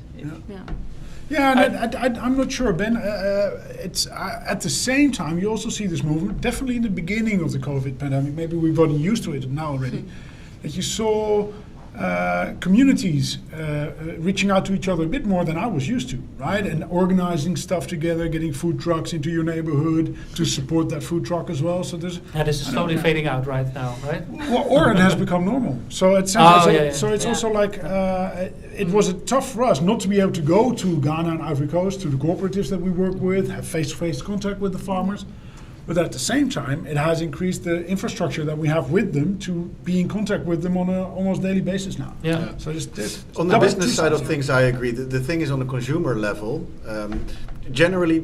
Yeah, and I'm not sure, Ben. It's at the same time you also see this movement. Definitely in the beginning of the COVID pandemic, maybe we've gotten used to it now already. That you saw communities reaching out to each other a bit more than I was used to, right? And organizing stuff together, getting food trucks into your neighborhood to support that food truck as well. So there's this is slowly fading out right now, right? Well, or it has become normal. So it's so it's also like it was tough for us not to be able to go to Ghana and Ivory Coast, to the cooperatives that we work with, have face-to-face contact with the farmers. But at the same time, it has increased the infrastructure that we have with them to be in contact with them on an almost daily basis now. Yeah. So there's on the business side of things, I agree. The thing is on the consumer level, generally,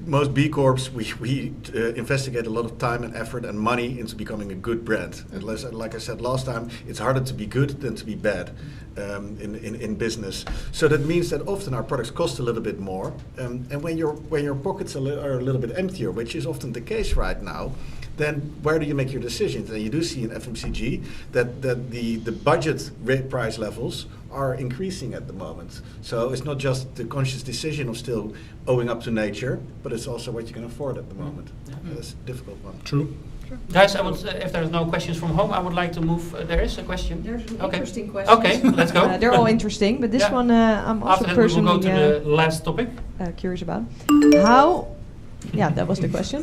most B Corps, we investigate a lot of time and effort and money into becoming a good brand. Like I said last time, it's harder to be good than to be bad in business. So that means that often our products cost a little bit more, and when your pockets are a little bit emptier, which is often the case right now, then where do you make your decisions? And you do see in FMCG that the budget price levels are increasing at the moment. So it's not just the conscious decision of still owing up to nature, but it's also what you can afford at the moment. That's a difficult one. True. Guys, if there's no questions from home, I would like to move. There is a question. There's an interesting question. Okay, let's go. They're all interesting, but this one I'm also After that, personally we will go to the last topic. Curious about. How? Yeah, that was the question.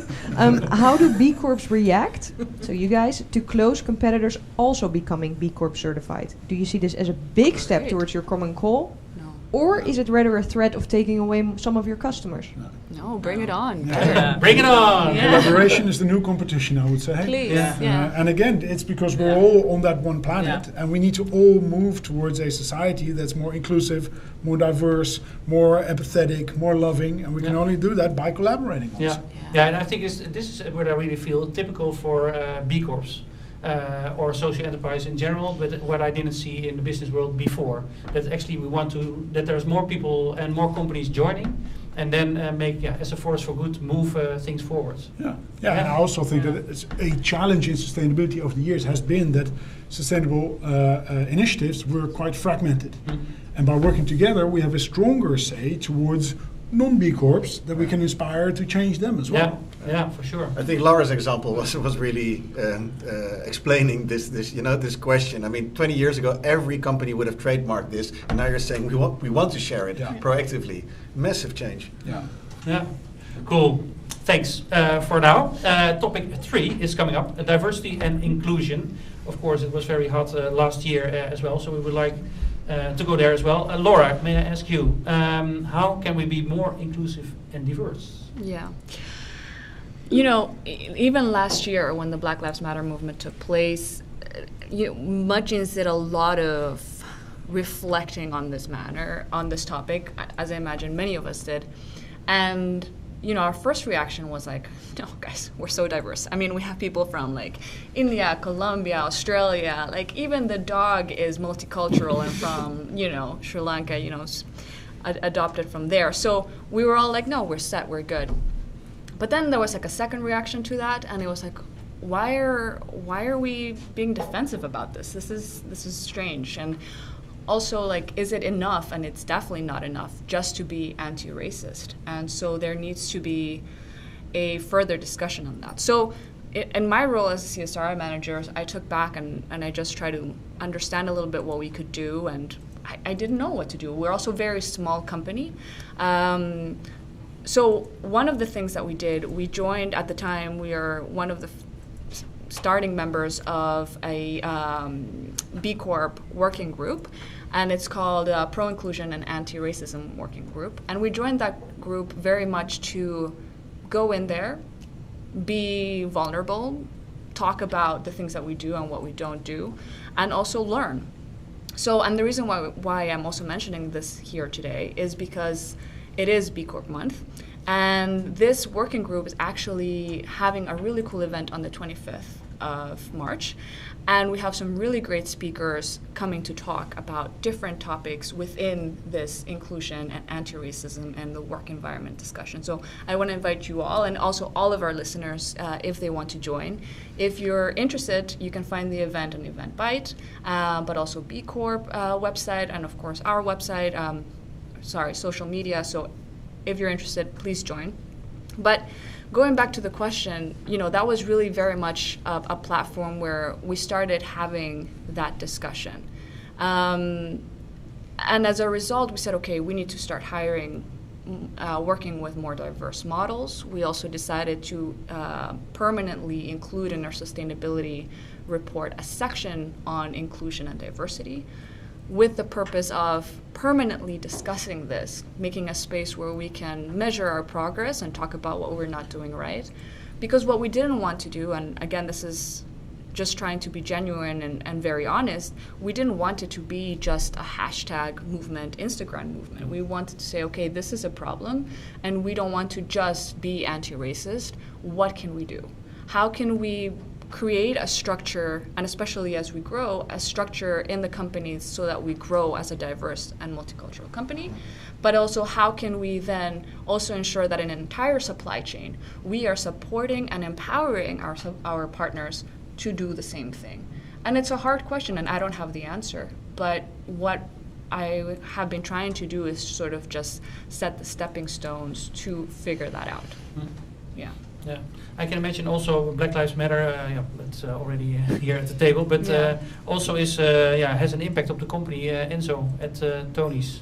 How do B Corps react, so you guys, to close competitors also becoming B Corp certified? Do you see this as a big step towards your common goal? No. Or is it rather a threat of taking away some of your customers? No, bring it on. Bring it on! Collaboration is the new competition, I would say. Please, And again, it's because we're all on that one planet, and we need to all move towards a society that's more inclusive, more diverse, more empathetic, more loving, and we can only do that by collaborating also. Yeah, and I think this is what I really feel typical for B Corps. Or social enterprise in general, but what I didn't see in the business world before. That actually we want that there's more people and more companies joining, and then make, as a force for good, move things forward. And I also think that it's a challenge in sustainability over the years has been that sustainable initiatives were quite fragmented. And by working together, we have a stronger say towards non-B Corps that we can inspire to change them as well. Yeah, for sure. I think Laura's example was really explaining this question. I mean, 20 years ago, every company would have trademarked this, and now you're saying we want to share it proactively. Massive change. Yeah. Cool. Thanks for now. Topic 3 is coming up: diversity and inclusion. Of course, it was very hot last year as well, so we would like to go there as well. Laura, may I ask you, how can we be more inclusive and diverse? Yeah. You know, even last year when the Black Lives Matter movement took place, Mudgeons did a lot of reflecting on this matter, on this topic, as I imagine many of us did. And, you know, our first reaction was like, no, guys, we're so diverse. I mean, we have people from like India, Colombia, Australia, like even the dog is multicultural and from, you know, Sri Lanka, you know, adopted from there. So we were all like, no, we're set, we're good. But then there was like a second reaction to that, and it was like, why are we being defensive about this? This is strange. And also, like, is it enough? And it's definitely not enough just to be anti-racist. And so there needs to be a further discussion on that. So in my role as a CSR manager, I took back and I just tried to understand a little bit what we could do, and I didn't know what to do. We're also a very small company. So one of the things that we did, we joined at the time, we are one of the starting members of a B Corp working group, and it's called Pro-Inclusion and Anti-Racism Working Group. And we joined that group very much to go in there, be vulnerable, talk about the things that we do and what we don't do, and also learn. So, and the reason why I'm also mentioning this here today is because it is B Corp Month, and this working group is actually having a really cool event on the 25th of March, and we have some really great speakers coming to talk about different topics within this inclusion and anti-racism and the work environment discussion. So I want to invite you all, and also all of our listeners, if they want to join. If you're interested, you can find the event on Eventbrite, but also B Corp website, and of course our website, social media. So if you're interested, please join. But going back to the question, that was really very much a platform where we started having that discussion. And as a result, we said, okay, we need to start working with more diverse models. We also decided to permanently include in our sustainability report a section on inclusion and diversity, with the purpose of permanently discussing this, making a space where we can measure our progress and talk about what we're not doing right. Because what we didn't want to do, and again, this is just trying to be genuine and very honest, we didn't want it to be just a hashtag movement, Instagram movement. We wanted to say, okay, this is a problem, and we don't want to just be anti-racist. What can we do? How can we create a structure, and especially as we grow, a structure in the companies so that we grow as a diverse and multicultural company? But also, how can we then also ensure that in an entire supply chain, we are supporting and empowering our partners to do the same thing? And it's a hard question, and I don't have the answer. But what I have been trying to do is sort of just set the stepping stones to figure that out. Yeah. Yeah, I can imagine also Black Lives Matter. It's already here at the table, but also has an impact on the company. Enzo at Tony's,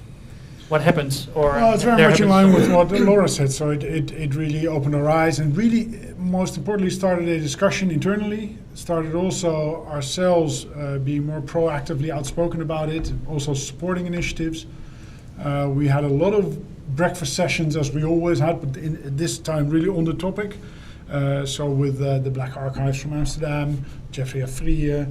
what happens? Well, it's very much in line with what Laura said. So it really opened our eyes, and really, most importantly, started a discussion internally. Started also ourselves being more proactively outspoken about it, also supporting initiatives. We had a lot of breakfast sessions, as we always had, but this time really on the topic. So with the Black Archives from Amsterdam, Jeffrey Afriye,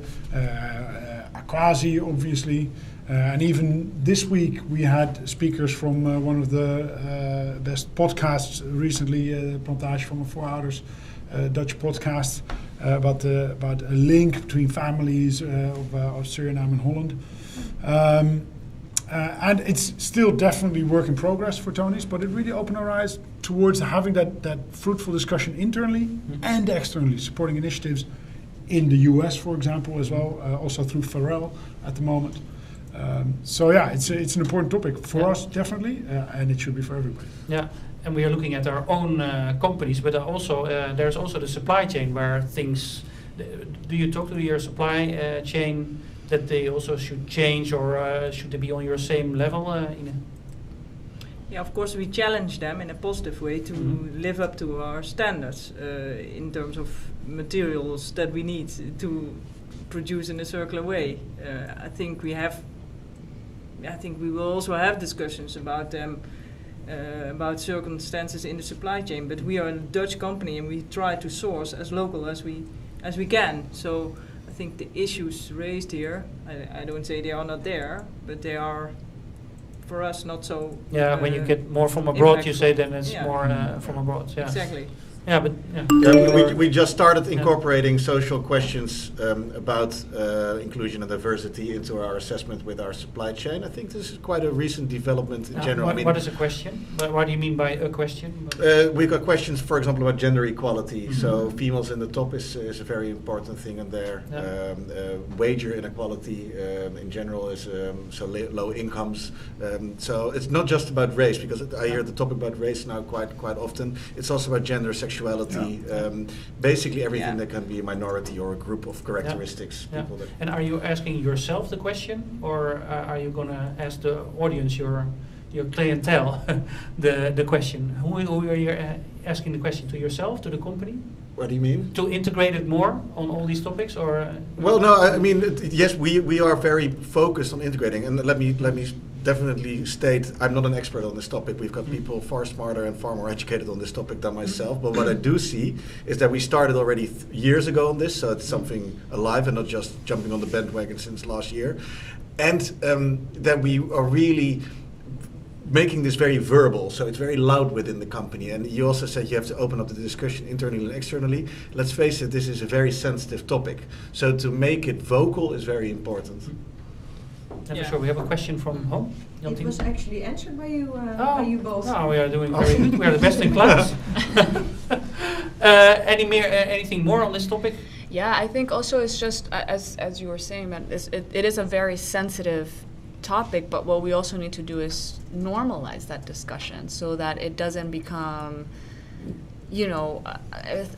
Akwasi, obviously. And even this week we had speakers from one of the best podcasts recently, Plantage van mijn Voorouders, Dutch podcast, about a link between families of Suriname and Holland. And it's still definitely work in progress for Tony's, but it really opened our eyes towards having that fruitful discussion internally and externally, supporting initiatives in the US, for example, as well, also through Pharrell at the moment. It's an important topic for us, definitely, and it should be for everybody. Yeah, and we are looking at our own companies, but also there's also the supply chain where things. Do you talk to your supply chain that they also should change, or should they be on your same level? Yeah, of course we challenge them in a positive way to live up to our standards in terms of materials that we need to produce in a circular way. I think we will also have discussions about them, about circumstances in the supply chain. But we are a Dutch company and we try to source as local as we can. So I think the issues raised here, I don't say they are not there, but they are, for us, not so. Yeah, when you get more from abroad, you say then it's more from abroad. Yeah. Exactly. Yeah, but we just started incorporating social questions about inclusion and diversity into our assessment with our supply chain. I think this is quite a recent development in general. What is a question? What do you mean by a question? We've got questions, for example, about gender equality. So females in the top is a very important thing in there. Wager inequality in general is low incomes. So it's not just about race, because I hear the topic about race now quite often. It's also about gender, sexuality, basically everything that can be a minority or a group of characteristics. People that and are you asking yourself the question, or are you going to ask the audience, your clientele, the question? Who are you asking the question? To yourself, to the company? What do you mean? To integrate it more on all these topics, or? Well, no. I mean, yes, we are very focused on integrating, and let me definitely state I'm not an expert on this topic. We've got people far smarter and far more educated on this topic than myself. But what I do see is that we started already years ago on this, so it's something alive and not just jumping on the bandwagon since last year, and that we are really making this very verbal, so it's very loud within the company. And you also said you have to open up the discussion internally and externally. Let's face it, this is a very sensitive topic. So to make it vocal is very important. For sure. We have a question from home. It was actually answered by you both. No, we are doing very good. We are the best in class. Anything more on this topic? Yeah, I think also it's just, as you were saying, that it is a very sensitive topic, but what we also need to do is normalize that discussion so that it doesn't become,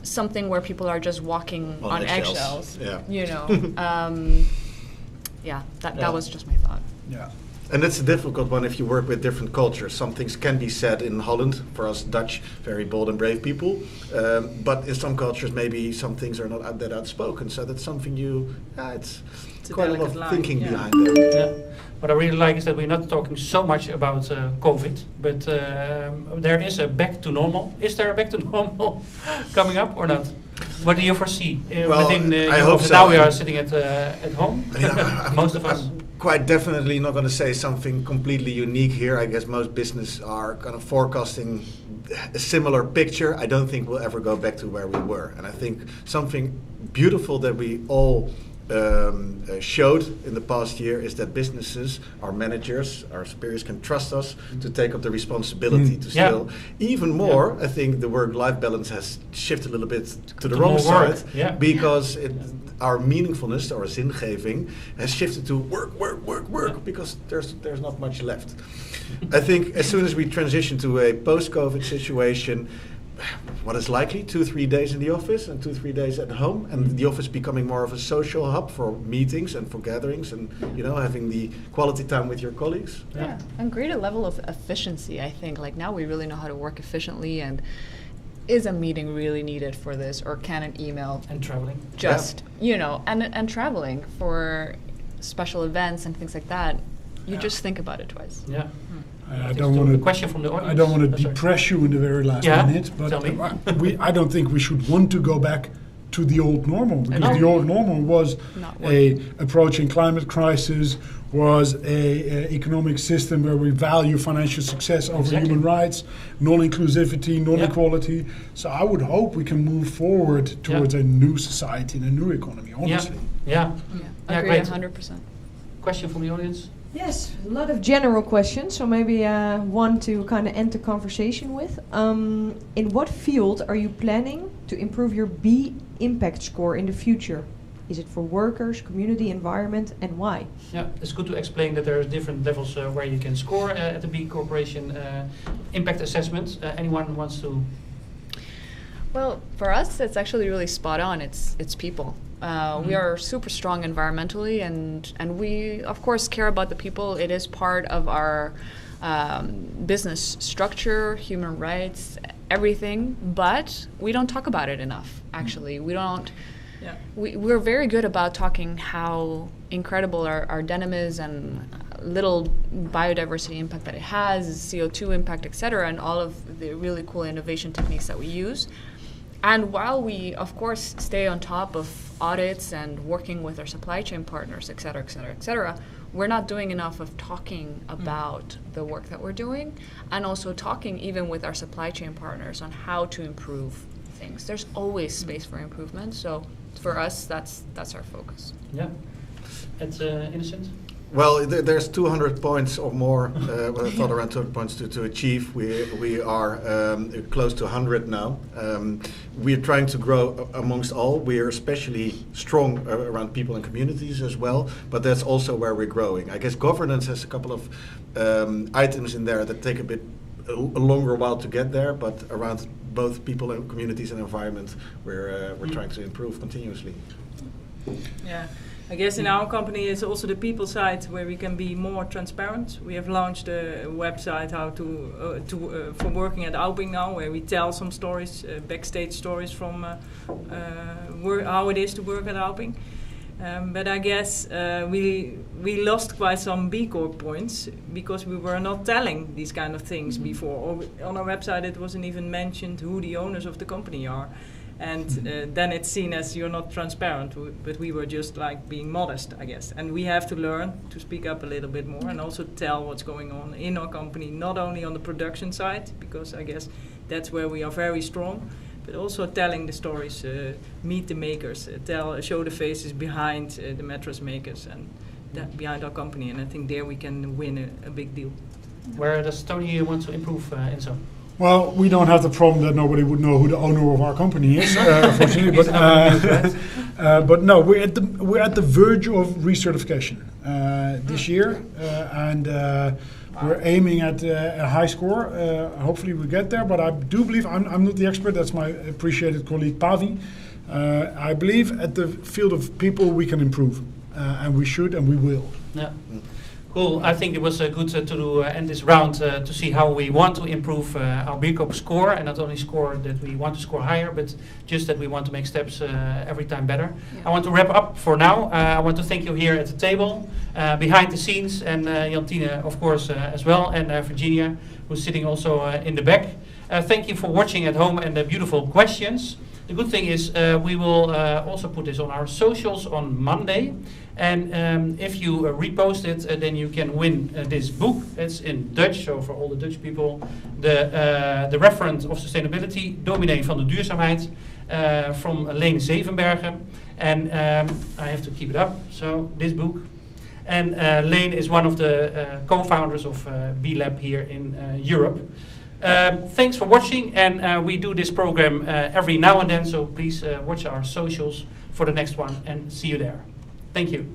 something where people are just walking on eggshells. That was just my thought. Yeah. And it's a difficult one if you work with different cultures. Some things can be said in Holland, for us Dutch, very bold and brave people. But in some cultures, maybe some things are not that outspoken. So that's something it's quite a lot of thinking behind there. Yeah. What I really like is that we're not talking so much about COVID, but there is a back to normal. Is there a back to normal coming up or not? What do you foresee within I hope so. Now we are sitting at home, most of us. Quite definitely not going to say something completely unique here. I guess most business are kind of forecasting a similar picture. I don't think we'll ever go back to where we were. And I think something beautiful that we all showed in the past year is that businesses, our managers, our superiors can trust us to take up the responsibility to still. Even more, I think the work-life balance has shifted a little bit to the wrong side because our meaningfulness, our zingeving, has shifted to work because there's not much left. I think as soon as we transition to a post-COVID situation, what is likely 2-3 days in the office and 2-3 days at home, and the office becoming more of a social hub for meetings and for gatherings, and having the quality time with your colleagues. Yeah, and greater level of efficiency. I think like now we really know how to work efficiently, and is a meeting really needed for this, or can an email and traveling and traveling for special events and things like that. You just think about it twice. Yeah. I don't want to. Question from the audience. I don't want to depress you in the very last minute, but I don't think we should want to go back to the old normal, because the old normal was approaching climate crisis, was a economic system where we value financial success over human rights, non-inclusivity, non-equality. So I would hope we can move forward towards a new society and a new economy. Honestly. Agree 100%. Question from the audience. Yes, a lot of general questions, so maybe one to kind of end the conversation with. In what field are you planning to improve your B impact score in the future? Is it for workers, community, environment, and why? Yeah, it's good to explain that there are different levels where you can score at the B Corporation impact assessment. Anyone wants to? Well, for us, it's actually really spot on. It's people. We are super strong environmentally, and we, of course, care about the people. It is part of our business structure, human rights, everything, but we don't talk about it enough, actually. We don't. Yeah. We're very good about talking how incredible our denim is and little biodiversity impact that it has, CO2 impact, etc., and all of the really cool innovation techniques that we use. And while we, of course, stay on top of audits and working with our supply chain partners, et cetera, we're not doing enough of talking about the work that we're doing, and also talking even with our supply chain partners on how to improve things. There's always space for improvement, so for us, that's our focus. Yeah. It's Innocent? Well, there's 200 points or more. I thought around 200 points to achieve. We are close to 100 now. We are trying to grow amongst all. We are especially strong around people and communities as well, but that's also where we're growing. I guess governance has a couple of items in there that take a longer while to get there, but around both people and communities and environment, we're trying to improve continuously. Yeah. I guess in our company it's also the people side where we can be more transparent. We have launched a website for working at Auping now, where we tell some stories, backstage stories from how it is to work at Auping. But I guess we lost quite some B Corp points because we were not telling these kind of things before. Or on our website it wasn't even mentioned who the owners of the company are. And then it's seen as you're not transparent, but we were just like being modest, I guess. And we have to learn to speak up a little bit more and also tell what's going on in our company, not only on the production side, because I guess that's where we are very strong, but also telling the stories, meet the makers, show the faces behind the mattress makers and behind our company. And I think there we can win a big deal. Where does Tony want to improve, Enzo? Well, we don't have the problem that nobody would know who the owner of our company is, unfortunately. But no, we're at the verge of recertification this year, and we're aiming at a high score. Hopefully, we get there. But I do believe I'm not the expert. That's my appreciated colleague Pavi. I believe at the field of people we can improve, and we should, and we will. Yeah. Cool. I think it was good to end this round to see how we want to improve our B Corp score, and not only score that we want to score higher, but just that we want to make steps every time better. Yeah. I want to wrap up for now. I want to thank you here at the table, behind the scenes, and Jantine, of course, as well, and Virginia, who's sitting also in the back. Thank you for watching at home and the beautiful questions. The good thing is we will also put this on our socials on Monday. And if you repost it, then you can win this book. It's in Dutch, so for all the Dutch people. The Referent of Sustainability, Dominee van de Duurzaamheid, from Leen Zevenbergen. And I have to keep it up, so this book. And Leen is one of the co-founders of B-Lab here in Europe. Thanks for watching, and we do this program every now and then, so please watch our socials for the next one, and see you there. Thank you.